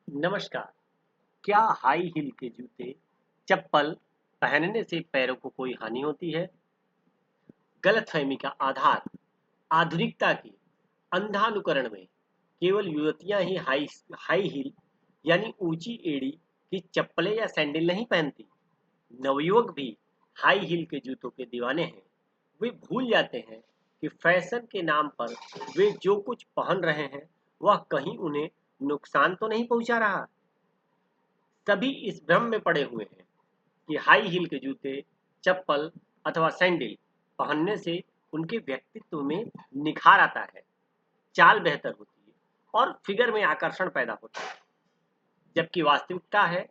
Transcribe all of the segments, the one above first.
नमस्कार। क्या high heel के जूते चप्पल पहनने से पैरों को कोई हानि होती है? गलतफहमी का आधार। आधुनिकता के अंधानुकरण में केवल युवतियां ही हाई हाई हील यानी ऊंची एड़ी की चप्पलें या सैंडल नहीं पहनती। नवयुवक भी हाई हील के जूतों के दीवाने हैं। वे भूल जाते हैं कि फैशन के नाम पर वे जो कुछ पहन रहे हैं वह कहीं उन्हें नुकसान तो नहीं पहुंचा रहा। सभी इस भ्रम में पड़े हुए हैं कि हाई हील के जूते, चप्पल अथवा सैंडल पहनने से उनके व्यक्तित्व में निखार आता है, चाल बेहतर होती है और फिगर में आकर्षण पैदा होता है। जबकि वास्तविकता है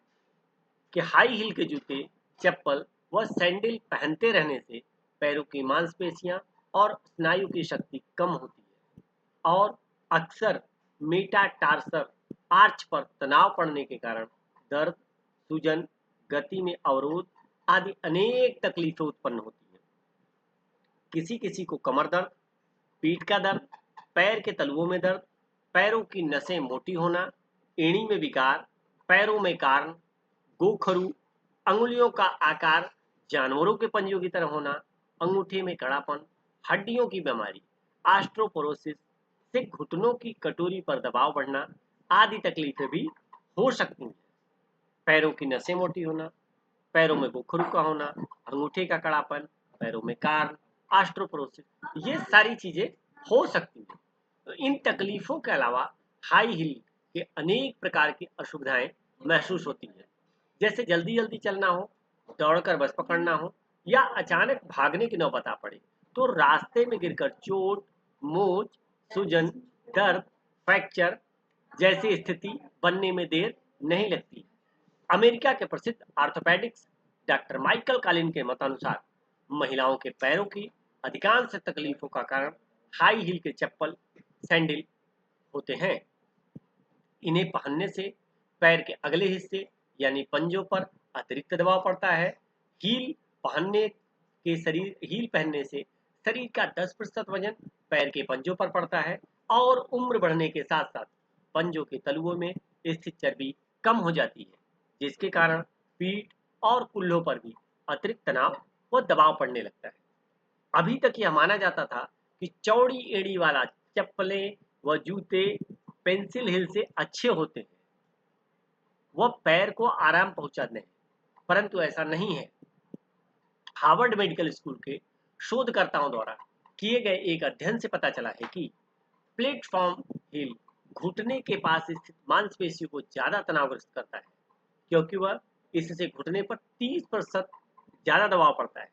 कि हाई हील के जूते, चप्पल व सैंडल पहनते रहने से पैरों की मांसपेशियां और स्नायु की शक्ति कम होती है और अक्सर मेटाटार्सर आर्च पर तनाव पड़ने के कारण दर्द, सूजन, गति में अवरोध आदि अनेक तकलीफें उत्पन्न होती हैं। किसी किसी को कमर दर्द, पीठ का दर्द, पैर के तलुओं में दर्द, पैरों की नसें मोटी होना, एड़ी में विकार, पैरों में कार्न, गोखरू, अंगुलियों का आकार जानवरों के पंजों की तरह होना, अंगूठे में कड़ापन, हड्डियों की बीमारी, ऑस्टियोपोरोसिस से घुटनों की कटोरी पर दबाव बढ़ना आदि तकलीफें भी हो सकती हैं। पैरों की नसें मोटी होना, पैरों में गोखरू का होना, अंगूठे का कड़ापन, पैरों में कार्न, ऑस्टियोपोरोसिस ये सारी चीजें हो सकती हैं। तो इन तकलीफों के अलावा हाई हील के अनेक प्रकार की असुविधाएं महसूस होती हैं। जैसे जल्दी जल्दी चलना हो, दौड़कर बस पकड़ना हो या अचानक भागने की नौबत आ पड़े तो रास्ते में गिरकर चोट, मोच, सूजन, दर्द, फ्रैक्चर जैसी स्थिति बनने में देर नहीं लगती। अमेरिका के प्रसिद्ध ऑर्थोपेडिक्स डॉक्टर माइकल कालिन के मतानुसार महिलाओं के पैरों की अधिकांश तकलीफों का कारण हाई हील के चप्पल, सैंडल होते हैं। इन्हें पहनने से पैर के अगले हिस्से यानी पंजों पर अतिरिक्त दबाव पड़ता है। हील हील पहनने से शरीर का 10% वजन पैर के पंजों पर पड़ता है और उम्र बढ़ने के साथ साथ पंजों के तलुओं में स्थित चर्बी कम हो जाती है, जिसके कारण पीठ और कूल्हों पर भी अतिरिक्त तनाव व दबाव पड़ने लगता है। अभी तक यह माना जाता था कि चौड़ी एड़ी वाला चप्पलें व जूते पेंसिल हिल से अच्छे होते हैं, वह पैर को आराम पहुंचाते हैं, परंतु ऐसा नहीं है। हार्वर्ड मेडिकल स्कूल के शोधकर्ताओं द्वारा किए गए एक अध्ययन से पता चला है कि प्लेटफॉर्म हिल घुटने के पास स्थित मांसपेशियों को ज्यादा तनावग्रस्त करता है, क्योंकि वह इससे घुटने पर 30% ज्यादा दबाव पड़ता है।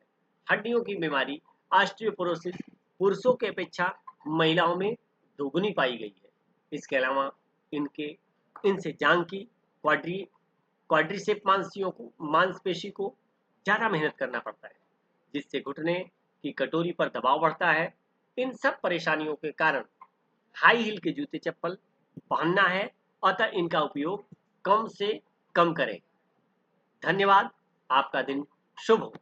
हड्डियों की बीमारी ऑस्टियोपोरोसिस पुरुषों की अपेक्षा महिलाओं में दोगुनी पाई गई है। इसके अलावा इनके इनसे जांग की क्वाड्री क्वाड्रिसेप मांसपेशी को ज्यादा मेहनत करना पड़ता है, जिससे घुटने की कटोरी पर दबाव बढ़ता है। इन सब परेशानियों के कारण हाई हील के जूते चप्पल पहनना है, अतः इनका उपयोग कम से कम करें। धन्यवाद। आपका दिन शुभ हो।